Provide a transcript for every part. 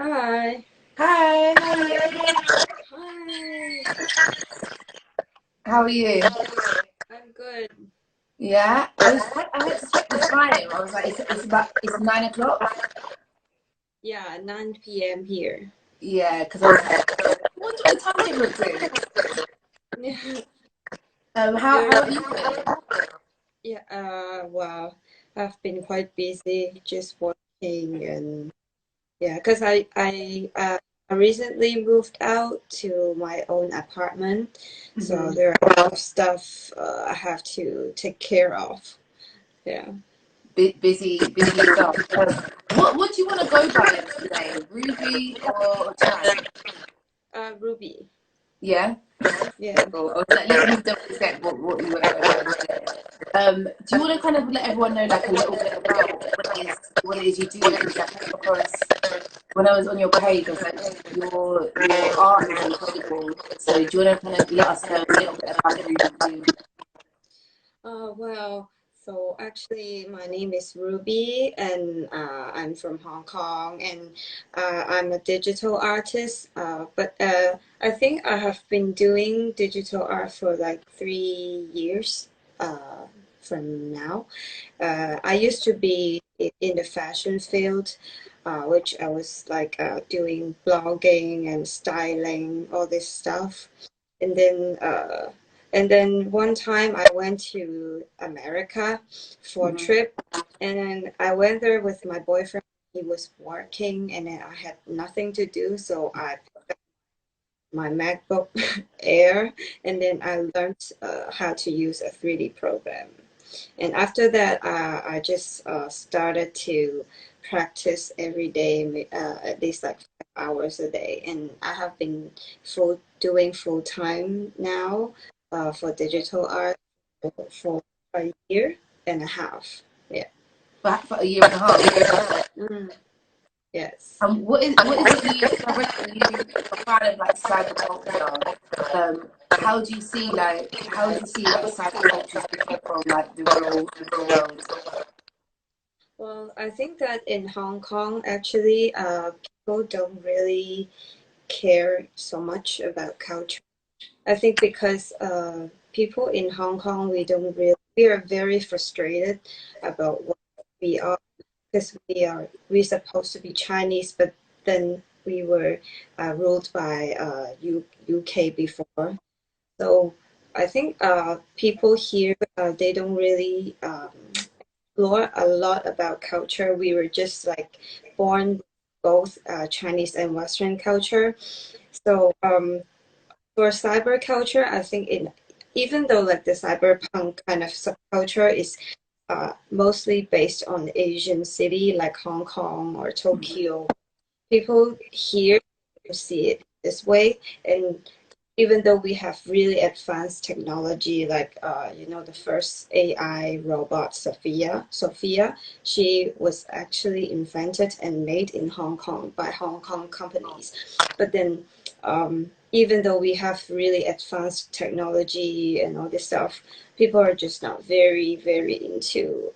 Hi. Hi, how are you? Hi. How are you? I'm good. Yeah, I had to check the time. I was like, it's 9 o'clock. Yeah, 9 p.m. here. Yeah, because I was like, what time difference is? You're, How have you been? yeah, well, I've been quite busy just working and yeah, because I recently moved out to my own apartment, so Hmm. there are a lot of stuff I have to take care of. Yeah. Busy yourself. What do you want to go by today? Ruby or Chan? Ruby. Yeah. Yeah. Cool. Let me double check what you want to go by today. Do you want to kind of let everyone know like a little bit about what it is you do? Because I came across when I was on your page, I was like, your art is incredible. So do you want to kind of let us know a little bit about Ruby Gloom? Well, so actually, my name is Ruby, and I'm from Hong Kong, and I'm a digital artist. But I think I have been doing digital art for like 3 years uh, from now. I used to be in the fashion field, which I was like doing blogging and styling, all this stuff. And then one time I went to America for a Hmm. trip, and then I went there with my boyfriend. He was working, and then I had nothing to do, so I picked up my MacBook Air, and then I learned how to use a 3D program. And after that, I just started to practice every day, at least like 5 hours a day. And I have been doing full time now for digital art for a year and a half. Yeah. For a year and a half. Mm, yes. What is it you? Because I read that you are part of like cyber culture. How do you see like cyber culture different from like the real world? Well, I think that in Hong Kong, actually, people don't really care so much about culture. I think because people in Hong Kong, we are very frustrated about what we are because we supposed to be Chinese, but then we were ruled by UK before. So I think people here they don't really explore a lot about culture. We were just like born with both Chinese and Western culture. So for cyber culture, I think even though like the cyberpunk kind of subculture is mostly based on Asian city like Hong Kong or Tokyo, people here see it this way. And even though we have really advanced technology, like the first AI robot, Sophia, she was actually invented and made in Hong Kong by Hong Kong companies. But then, even though we have really advanced technology and all this stuff, people are just not very, very into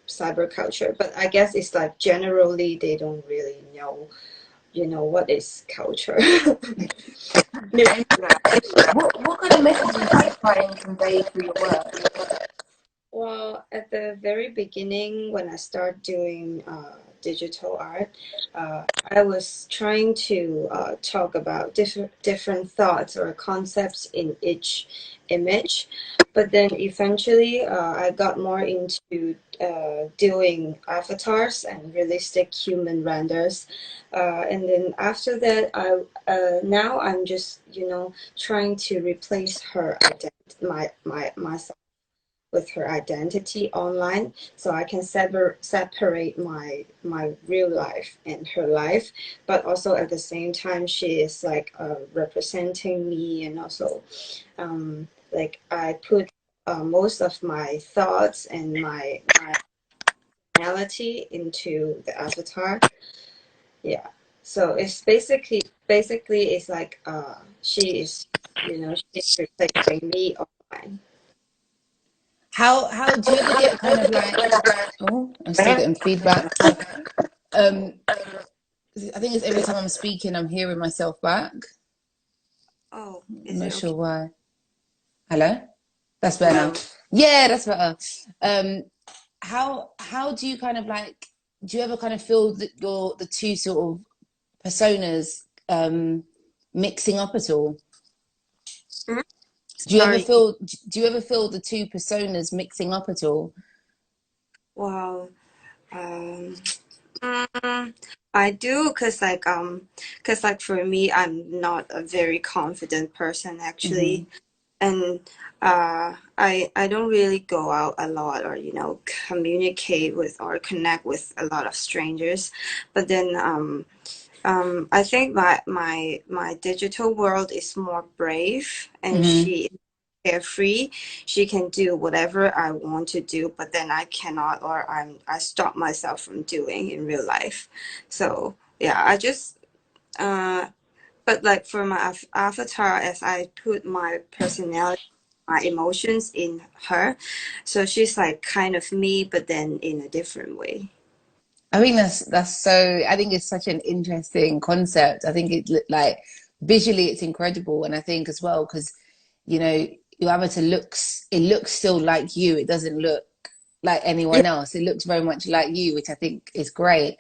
cyber culture. But I guess it's like generally they don't really know, what is culture. And what kind of messages do you try and convey through your work? Well, at the very beginning, when I started doing digital art, I was trying to talk about different thoughts or concepts in each image, but then eventually I got more into doing avatars and realistic human renders, and then after that, I now I'm just trying to replace her identity, myself with her identity online so I can separate my real life and her life, but also at the same time she is like representing me, and also like I put most of my thoughts and my personality into the avatar. Yeah, so it's basically it's like she is she's replacing me online. How do you ever get kind of like, oh, I'm still getting feedback. Um, I think it's every time I'm speaking, I'm hearing myself back. Oh, I'm is not it sure okay? why. Hello? That's better now. Hello. Yeah, that's better. Um, how do you kind of like, do you ever kind of feel that the two sort of personas mixing up at all? Mhm. Do you ever Sorry. feel do you ever feel the two personas mixing up at all? Well, um, mm, I do, cause like for me, I'm not a very confident person Hmm. actually, and I don't really go out a lot or communicate with or connect with a lot of strangers, but then I think my digital world is more brave, and Hmm. she is carefree. She can do whatever I want to do, but then I cannot, or I stop myself from doing in real life. So yeah, I just but like for my avatar, as I put my personality, my emotions in her, so she's like kind of me, but then in a different way. I think that's so. I think it's such an interesting concept. I think it like visually it's incredible, and I think as well because you know your avatar looks it looks still like you. It doesn't look like Yeah. anyone else. It looks very much like you, which I think is great.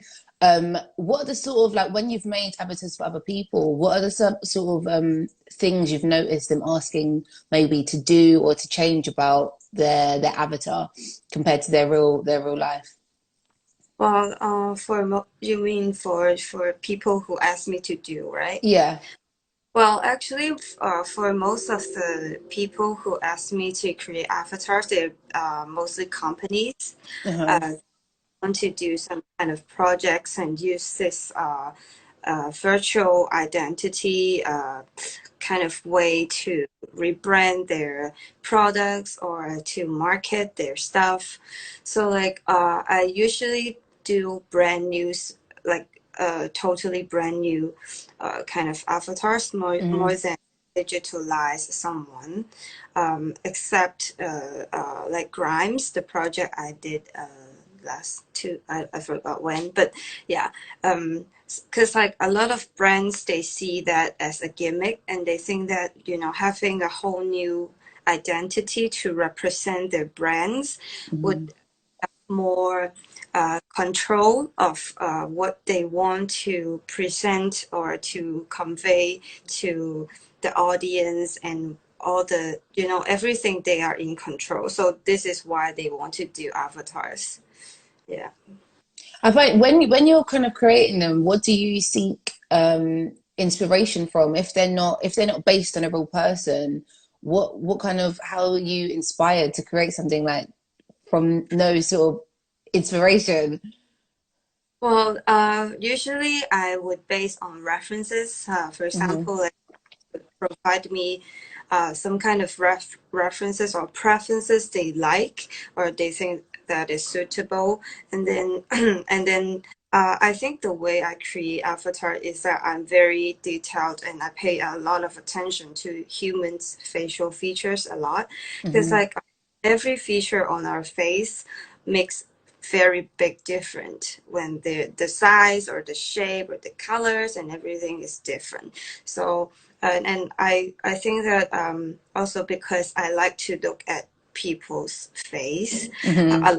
What are the sort of like when you've made avatars for other people? What are the sort of things you've noticed them asking maybe to do or to change about their avatar compared to their real life? Well, you mean for people who ask me to do, right? Yeah. Well, actually, for most of the people who ask me to create avatars, they're mostly companies. Uh-huh. Uh, Want to do some kind of projects and use this virtual identity kind of way to rebrand their products or to market their stuff. So like I usually do brand new, like totally brand new kind of avatars more Mm-hmm. than digitalize someone, except like Grimes, the project I did last two, I forgot when, but yeah, because like a lot of brands, they see that as a gimmick, and they think that having a whole new identity to represent their brands would Mm-hmm. more control of what they want to present or to convey to the audience, and all the everything, they are in control. So this is why they want to do avatars. Yeah. I find when you're kind of creating them, what do you seek inspiration from? If they're not based on a real person, what kind of how are you inspired to create something like from no sort of inspiration? Well, usually I would base on references. For Hmm. example, like provide me some kind of references or preferences they like or they think that is suitable, and then and then I think the way I create avatar is that I'm very detailed, and I pay a lot of attention to humans' facial features a lot, because Hmm. like every feature on our face makes very big difference when the size or the shape or the colors and everything is different. So and I think that also because I like to look at people's face, Hmm. I,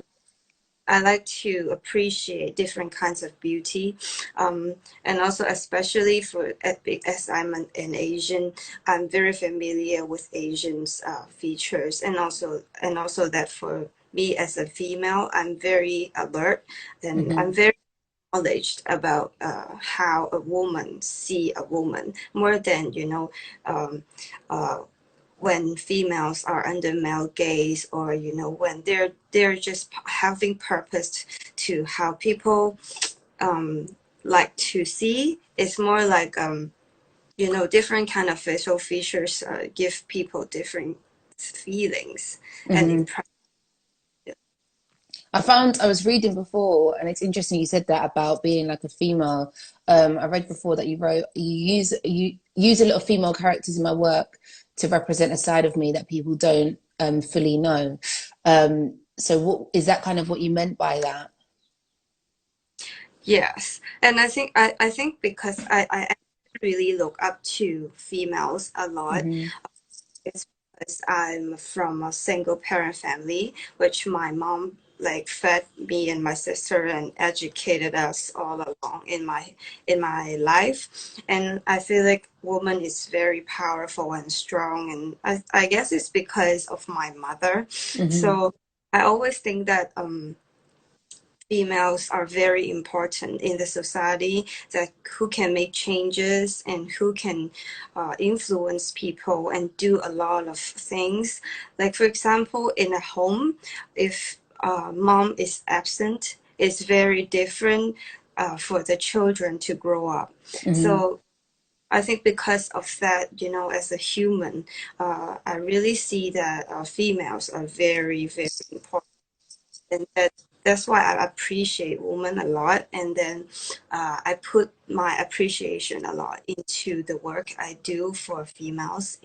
I like to appreciate different kinds of beauty, and also especially as I'm an Asian, I'm very familiar with Asians' features, and also that for me as a female, I'm very alert, and I'm Hmm. very knowledge about how a woman see a woman more than um, uh, when females are under male gaze, or when they're just having purpose to how people um, like to see. It's more like different kind of facial features give people different feelings and Hmm. impressions. I found I was reading before, and it's interesting you said that about being like a female. I read before that you use a lot of female characters in my work to represent a side of me that people don't fully know. So what is that kind of what you meant by that? Yes, and I think because I really look up to females a lot. Hmm. It's because I'm from a single parent family, which my mom like fed me and my sister and educated us all along in my life. And I feel like woman is very powerful and strong, and I guess it's because of my mother. Hmm. So I always think that females are very important in the society, that who can make changes and who can influence people and do a lot of things. Like for example, in a home, if mom is absent, it's very different for the children to grow up. Hmm. So I think because of that, as a human, I really see that females are very, very important, and that's why I appreciate women a lot. And then I put my appreciation a lot into the work I do for females,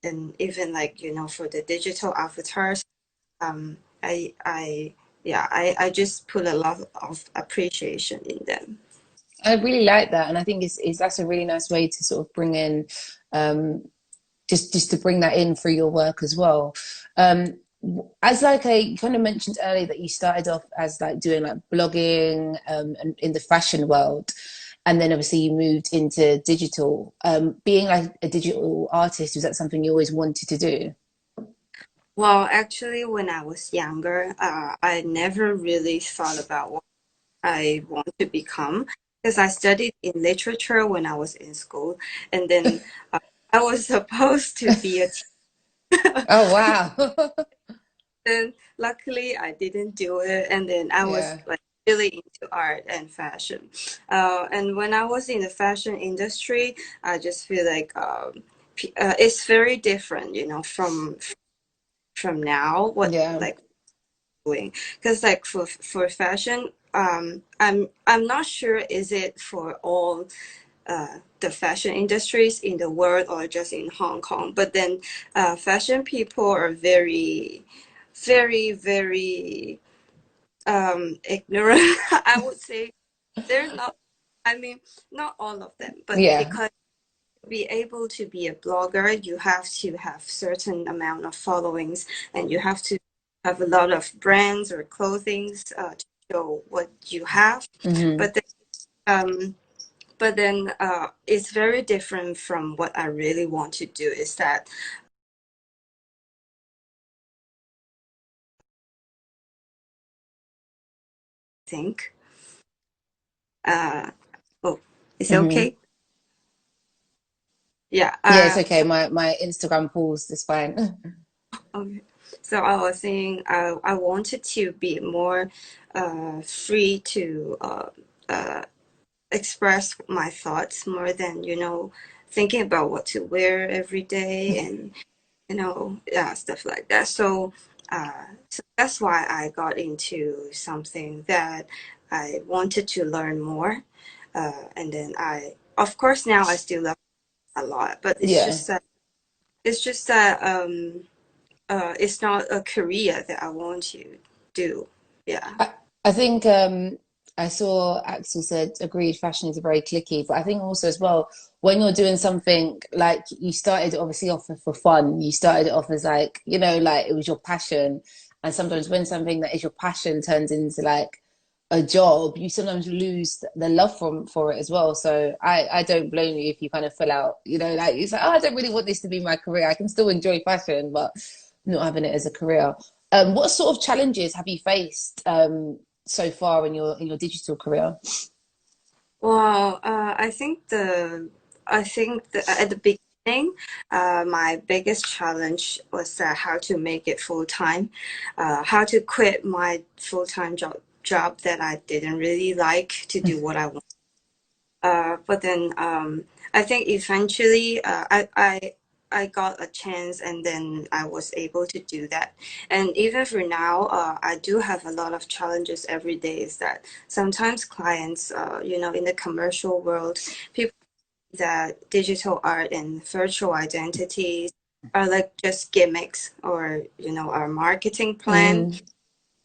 and even like for the digital avatars. I yeah, I just put a lot of appreciation in them. I really like that, and I think it's that's a really nice way to sort of bring in, um, just to bring that in through your work as well. As like you kind of mentioned earlier that you started off as like doing like blogging, and in the fashion world, and then obviously you moved into digital. Being like a digital artist, was that something you always wanted to do? Well, actually, when I was younger, I never really thought about what I want to become, because I studied in literature when I was in school, and then uh, I was supposed to be a teacher. Oh wow. And luckily, I didn't do it, and then I was Yeah. like really into art and fashion. And when I was in the fashion industry, I just feel like it's very different, from now what Yeah. like doing, because like for fashion, I'm not sure is it for all the fashion industries in the world or just in Hong Kong. But then fashion people are very, very, very ignorant. I would say they're not, I mean, not all of them, but Yeah. because to be able to be a blogger, you have to have certain amount of followings, and you have to have a lot of brands or clothings to show what you have. Hmm. But then, um, it's very different from what I really want to do. Is that I think, uh, oh, is it Hmm. okay? Yeah. Yeah, it's okay. My Instagram paused. It's fine. Okay. So I was saying I wanted to be more free to express my thoughts more than thinking about what to wear every day, and yeah, stuff like that. So that's why I got into something that I wanted to learn more, and then of course now I still love it a lot, but Yeah. it's just that it's not a career that I want to do. Yeah. I think I saw Axel said agreed fashion is very clicky, but I think also as well when you're doing something like you started obviously off for fun, you started it off as like, like it was your passion. And sometimes when something that is your passion turns into like a job, you sometimes lose the love for it as well. So I don't blame you if you kind of fill out, like you say, oh, I don't really want this to be my career. I can still enjoy fashion, but not having it as a career. What sort of challenges have you faced so far in your digital career? Well, I think at the beginning, my biggest challenge was how to make it full time, how to quit my full time job that I didn't really like to do what I want. But then I think eventually I got a chance, and then I was able to do that. And even for now, I do have a lot of challenges every day. Is that sometimes clients, in the commercial world, people think that digital art and virtual identities are like just gimmicks, or our marketing plan. Mm,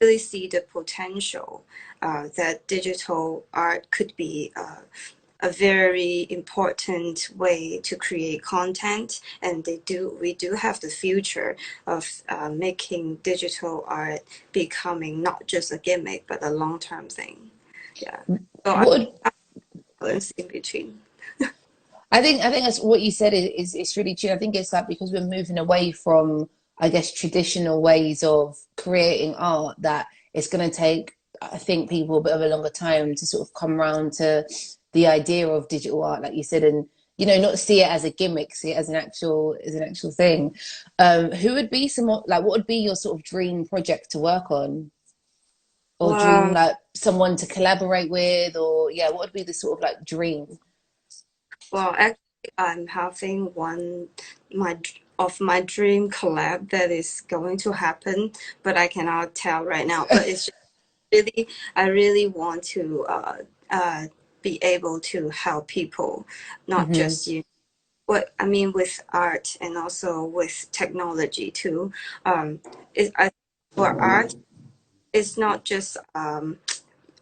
really see the potential that digital art could be a very important way to create content, and we do have the future of making digital art becoming not just a gimmick but a long-term thing. Yeah. So I What balance in between. I think that's what you said is it's really true. I think it's like because we're moving away from, I guess, traditional ways of creating art that it's going to take, I think, people a bit of a longer time to sort of come around to the idea of digital art, like you said, and not see it as a gimmick, see it as an actual thing. Who would be some like what would be your sort of dream project to work on, or dream Wow. like someone to collaborate with, or yeah, what would be the sort of like dream? Well, actually, I'm having one my my dream collab that is going to happen, but I cannot tell right now. But it's just really, I really want to be able to help people, not Hmm. just you. What I mean with art and also with technology too. Um, I for art, it's not just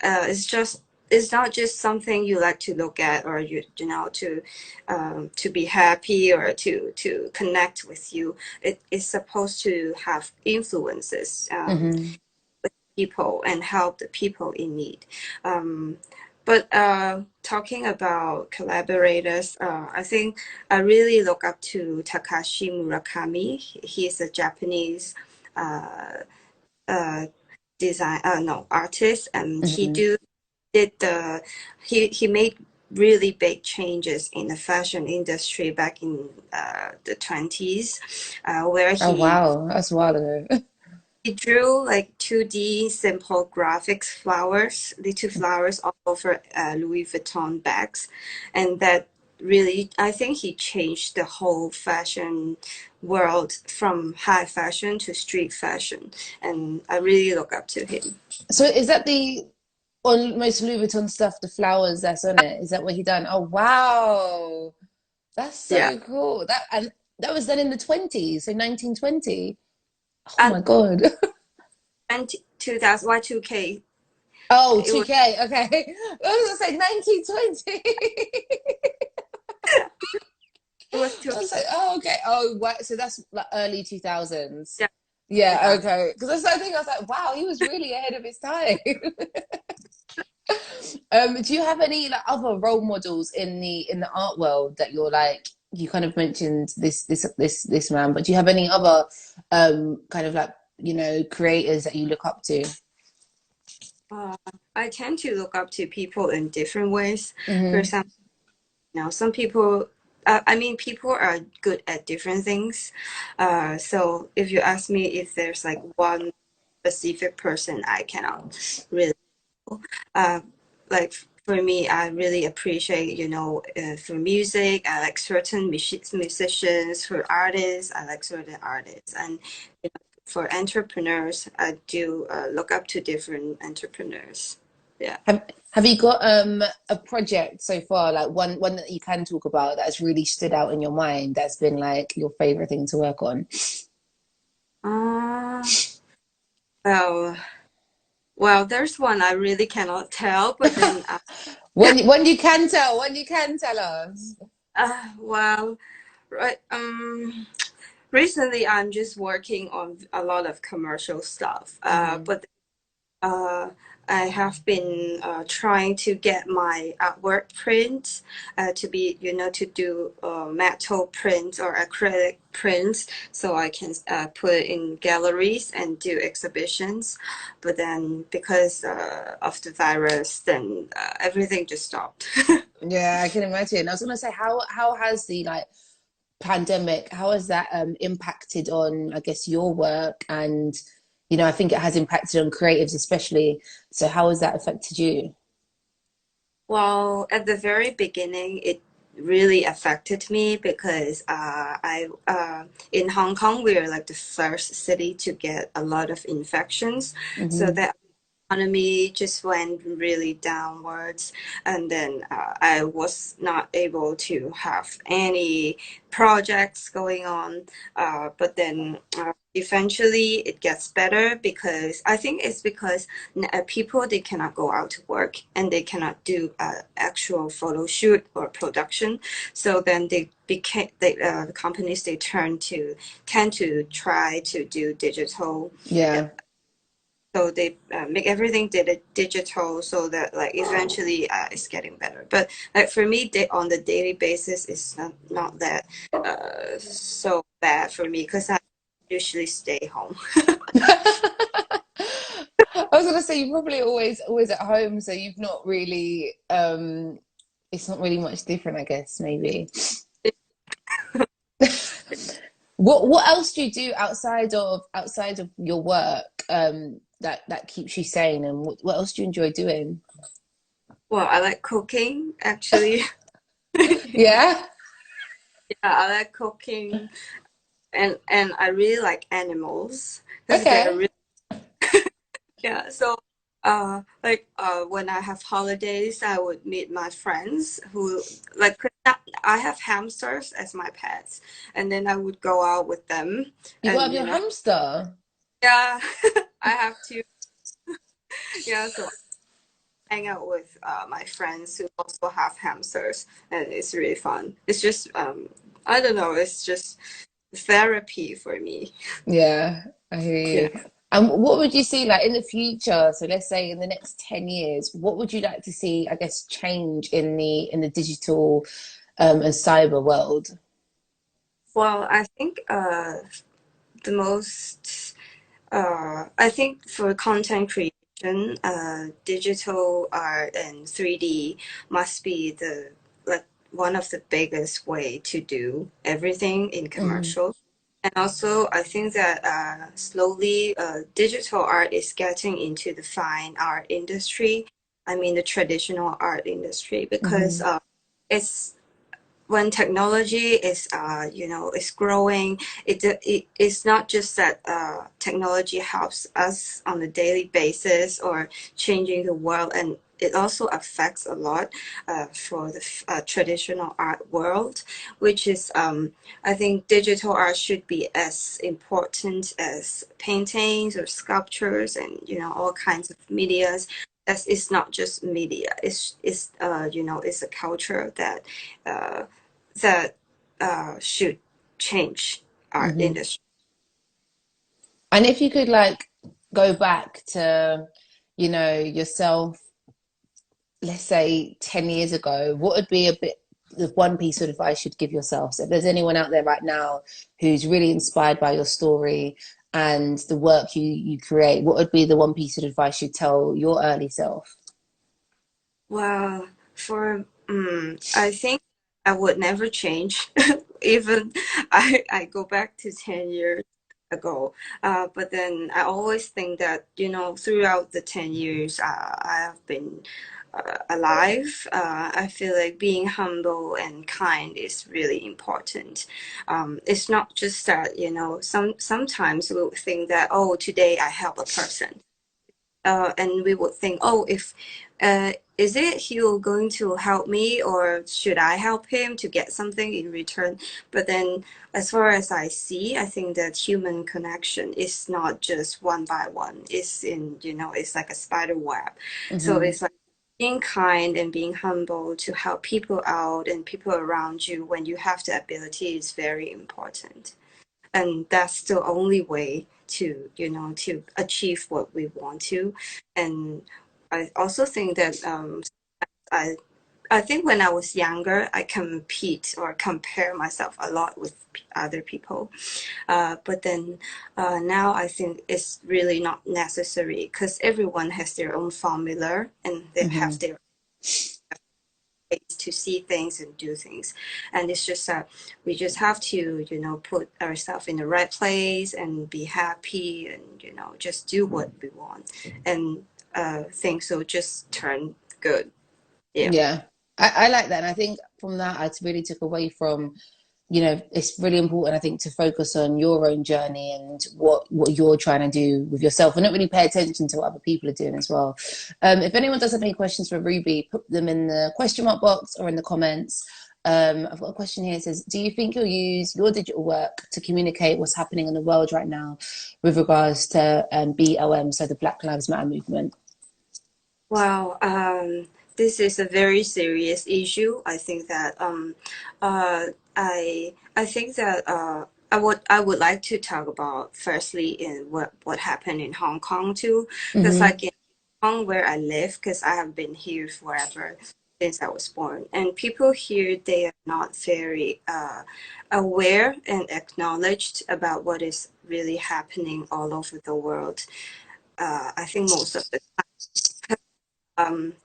it's just it's not just something you like to look at or to be happy or to connect with you. It is supposed to have influences Hmm. people and help the people in need. Um, but talking about collaborators, I think I really look up to Takashi Murakami. He's a Japanese uh, uh, design no artist, and Hmm. did the he made really big changes in the fashion industry back in the 20s, where Oh wow, that's a while ago. he drew like 2D simple graphics flowers, little flowers all over Louis Vuitton bags, and that really I think he changed the whole fashion world from high fashion to street fashion, and I really look up to him. So is that the on most Louis Vuitton stuff, the flowers that's on it? Is that what he done? Oh wow, that's Yeah. so cool. And that was done in the 20s, so 1920. Oh And my God. 2000 Y2K, Oh, it was 2K. Okay. I was gonna say 1920. it was I two was like, oh, okay. Oh, wow. So that's like early 2000s. yeah, Yeah, 2000. okay. Because that's I think I was like, wow, he was really ahead of his time. Do you have any like other role models in the art world that you're like you kind of mentioned this man, but do you have any other kind of like creators that you look up to? Uh, I tend to look up to people in different ways. For Hmm. example, some people, I mean, people are good at different things. So if you ask me if there's like one specific person, I cannot really. Uh, like for me, I really appreciate, for music, I like certain musicians. For artists, I like certain artists. And for entrepreneurs, I do look up to different entrepreneurs. Yeah. Have you got a project so far, like one that you can talk about that's really stood out in your mind that's been like your favorite thing to work on? Uh, well, there's one I really cannot tell, but then, When you can tell, when you can tell us. well, right, recently I'm just working on a lot of commercial stuff, Hmm. but uh, I have been trying to get my artwork print to be, to do metal prints or acrylic prints so I can put it in galleries and do exhibitions. But then because of the virus, then everything just stopped. Yeah, I can imagine. I was gonna say, how has the like pandemic, how has that impacted on, I guess, your work? And I think it has impacted on creatives especially. So how has that affected you? Well, at the very beginning, it really affected me because I in Hong Kong we are like the first city to get a lot of infections, so Hmm. the economy just went really downwards, and then I was not able to have any projects going on. But then eventually it gets better, because I think it's because people, they cannot go out to work and they cannot do actual photo shoot or production. So then they became the companies, they tend to try to do digital. Yeah. Yeah. So they make everything digital, so that like eventually it's getting better. But like for me, on the daily basis, it's not that so bad for me, because I usually stay home. I was gonna say you're probably always at home, so you've not really it's not really much different, I guess, maybe. What else do you do outside of your work that keeps you sane, and what else do you enjoy doing? Well, I like cooking, actually. Yeah, Yeah. I like cooking, and I really like animals, because they're Okay. really, yeah. So like when I have holidays, I would meet my friends who like, 'cause I have hamsters as my pets, and then I would go out with them, You got to have and your hamster. yeah, I have to, yeah. So hang out with my friends who also have hamsters, and it's really fun. It's just I don't know, it's just therapy for me. Yeah, I hear Yeah. you. And what would you see like in the future? So let's say in the next 10 years, what would you like to see, I guess, change in the digital and cyber world? Well, I think the most I think for content creation, digital art and 3D must be the like one of the biggest way to do everything in Hmm. commercial. And also, I think that slowly, digital art is getting into the fine art industry. I mean, the traditional art industry, because Hmm. it's when technology is is growing, it's not just that technology helps us on a daily basis or changing the world, and it also affects a lot for the traditional art world, which is I think digital art should be as important as paintings or sculptures and all kinds of medias, as it's not just media, it's it's a culture that uh, that should change our Hmm. industry. And if you could like go back to, yourself, let's say 10 years ago, what would be a bit the one piece of advice you'd give yourself? So if there's anyone out there right now who's really inspired by your story and the work you create, what would be the one piece of advice you'd tell your early self? Well, for I think I would never change, even I go back to 10 years ago. But then I always think that throughout the 10 years I have been alive, I feel like being humble and kind is really important. It's not just that sometimes we'll think that, oh, today I help a person, and we would think, oh, if is it he going to help me, or should I help him to get something in return? But then, as far as I see, I think that human connection is not just one by one. It's it's like a spider web. So Hmm. it's like being kind and being humble to help people out and people around you when you have the ability is very important, and that's the only way to to achieve what we want to. And I also think that i I think when I was younger, I compete or compare myself a lot with other people, but then now I think it's really not necessary, because everyone has their own formula and they have Hmm. their ways to see things and do things. And it's just that we just have to put ourselves in the right place and be happy, and just do what we want, and things will just turn good. Yeah. Yeah, I like that. And I think from that, I really took away from, it's really important, I think, to focus on your own journey and what you're trying to do with yourself, and not really pay attention to what other people are doing as well. If anyone does have any questions for Ruby, put them in the question mark box or in the comments. I've got a question here. It says, do you think you'll use your digital work to communicate what's happening in the world right now with regards to BLM, so the Black Lives Matter movement? Wow, this is a very serious issue. I think that I think that I would like to talk about firstly in what happened in Hong Kong too, because Mm-hmm. like in Hong Kong where I live, because I have been here forever since I was born, and people here they are not very aware and acknowledged about what is really happening all over the world. I think most of the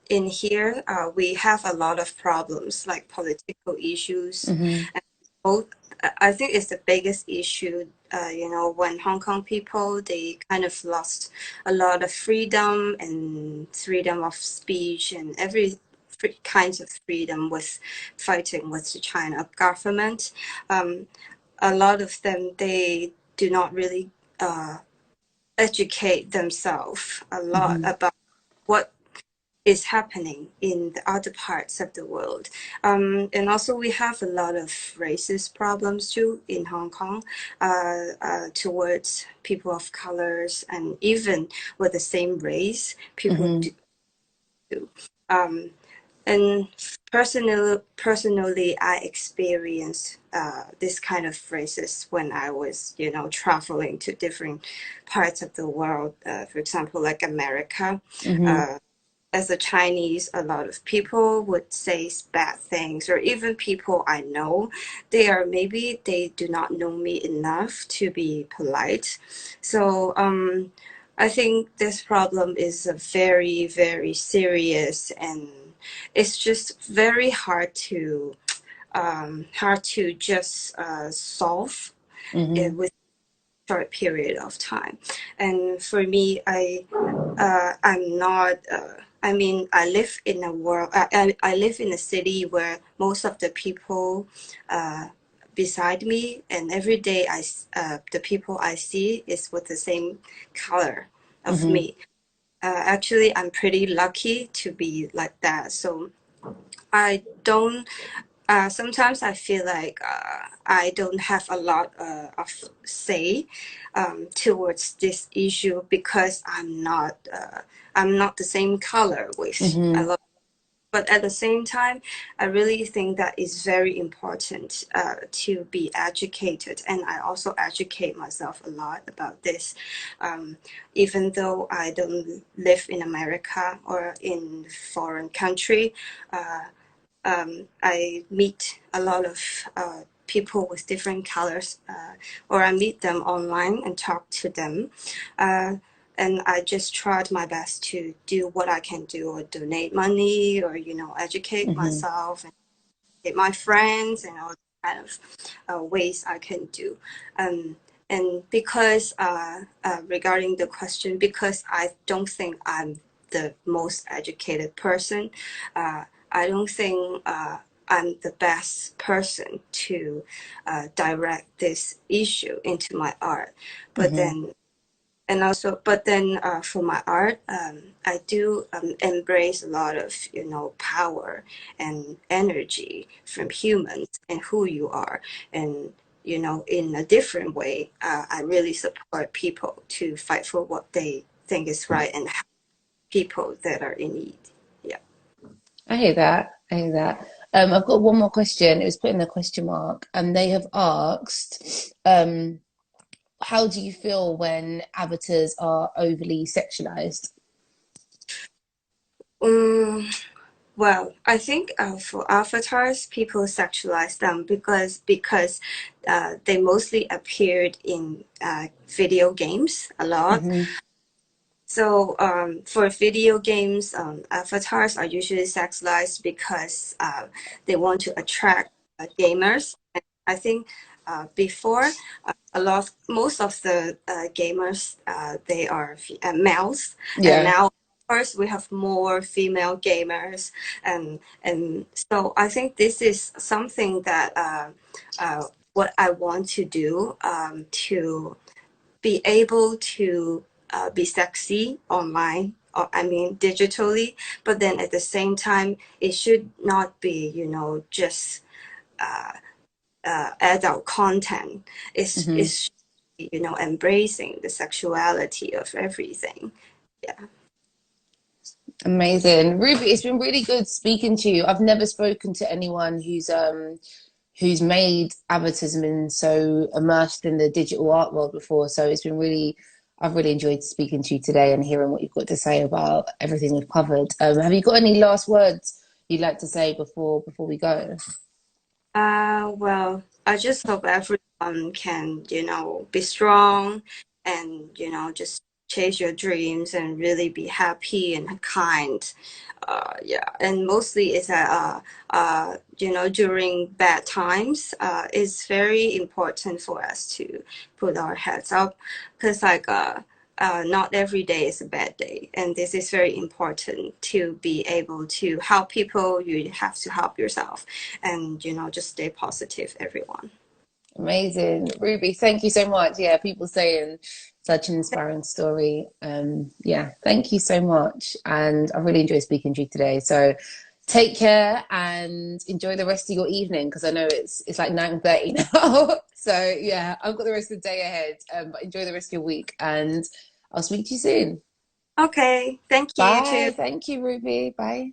in here, we have a lot of problems like political issues. Mm-hmm. And both, I think it's the biggest issue, when Hong Kong people, they kind of lost a lot of freedom and freedom of speech and every kinds of freedom with fighting with the China government. Um, a lot of them, they do not really educate themselves a lot Mm-hmm. about what is happening in the other parts of the world. And also, we have a lot of racist problems too in Hong Kong towards people of colors and even with the same race, people Mm-hmm. do. Um, and personally, I experienced this kind of racist when I was, traveling to different parts of the world. For example, like America. Mm-hmm. Uh, as a Chinese, a lot of people would say bad things, or even people I know, maybe they do not know me enough to be polite. So I think this problem is a very, very serious, and it's just very hard to just solve Mm-hmm. it with short period of time. And for me, I'm not. I mean, I live in a world. I live in a city where most of the people uh, beside me, and every day the people I see is with the same color of Mm-hmm. me. Actually, I'm pretty lucky to be like that. So I don't sometimes I feel like I don't have a lot of say towards this issue because I'm not the same color with a Mm-hmm. lot. But at the same time, I really think that it's very important to be educated, and I also educate myself a lot about this. Um, Even though I don't live in America or in foreign country, uh, I meet a lot of people with different colors, or I meet them online and talk to them. Uh, and I just tried my best to do what I can do, or donate money, or educate Mm-hmm. myself and get my friends, and all kind of ways I can do. Um, and because regarding the question, because I don't think I'm the most educated person, I don't think I'm the best person to direct this issue into my art. But Mm-hmm. then for my art, I do embrace a lot of power and energy from humans and who you are, and in a different way, I really support people to fight for what they think is right and help people that are in need. Yeah. I hear that. I hear that. I've got one more question. It was put in the question mark, and they have asked, how do you feel when avatars are overly sexualized? Um, well, I think for avatars, people sexualize them because they mostly appeared in video games a lot. Mm-hmm. So for video games, avatars are usually sexualized because they want to attract gamers. And I think before most of the gamers they are males, and Yeah. now of course we have more female gamers, and so I think this is something that what I want to do to be able to be sexy online, or I mean digitally, but then at the same time it should not be just adult content. Hmm. Is embracing the sexuality of everything. Yeah. Amazing. Ruby, it's been really good speaking to you. I've never spoken to anyone who's made avatars and been so immersed in the digital art world before. So I've really enjoyed speaking to you today and hearing what you've got to say about everything we've covered. Have you got any last words you'd like to say before we go? Well, I just hope everyone can, be strong and, just chase your dreams and really be happy and kind. Yeah, and mostly it's that, during bad times, it's very important for us to put our heads up because, like, not every day is a bad day, and this is very important to be able to help people. You have to help yourself, and just stay positive, everyone. Amazing. Ruby, thank you so much. Yeah, people saying such an inspiring story. Yeah, thank you so much. And I really enjoyed speaking to you today. So take care and enjoy the rest of your evening because I know it's like 9:30 now. So yeah, I've got the rest of the day ahead. But enjoy the rest of your week and I'll speak to you soon. Okay, thank you too. Bye. Thank you, Ruby. Bye.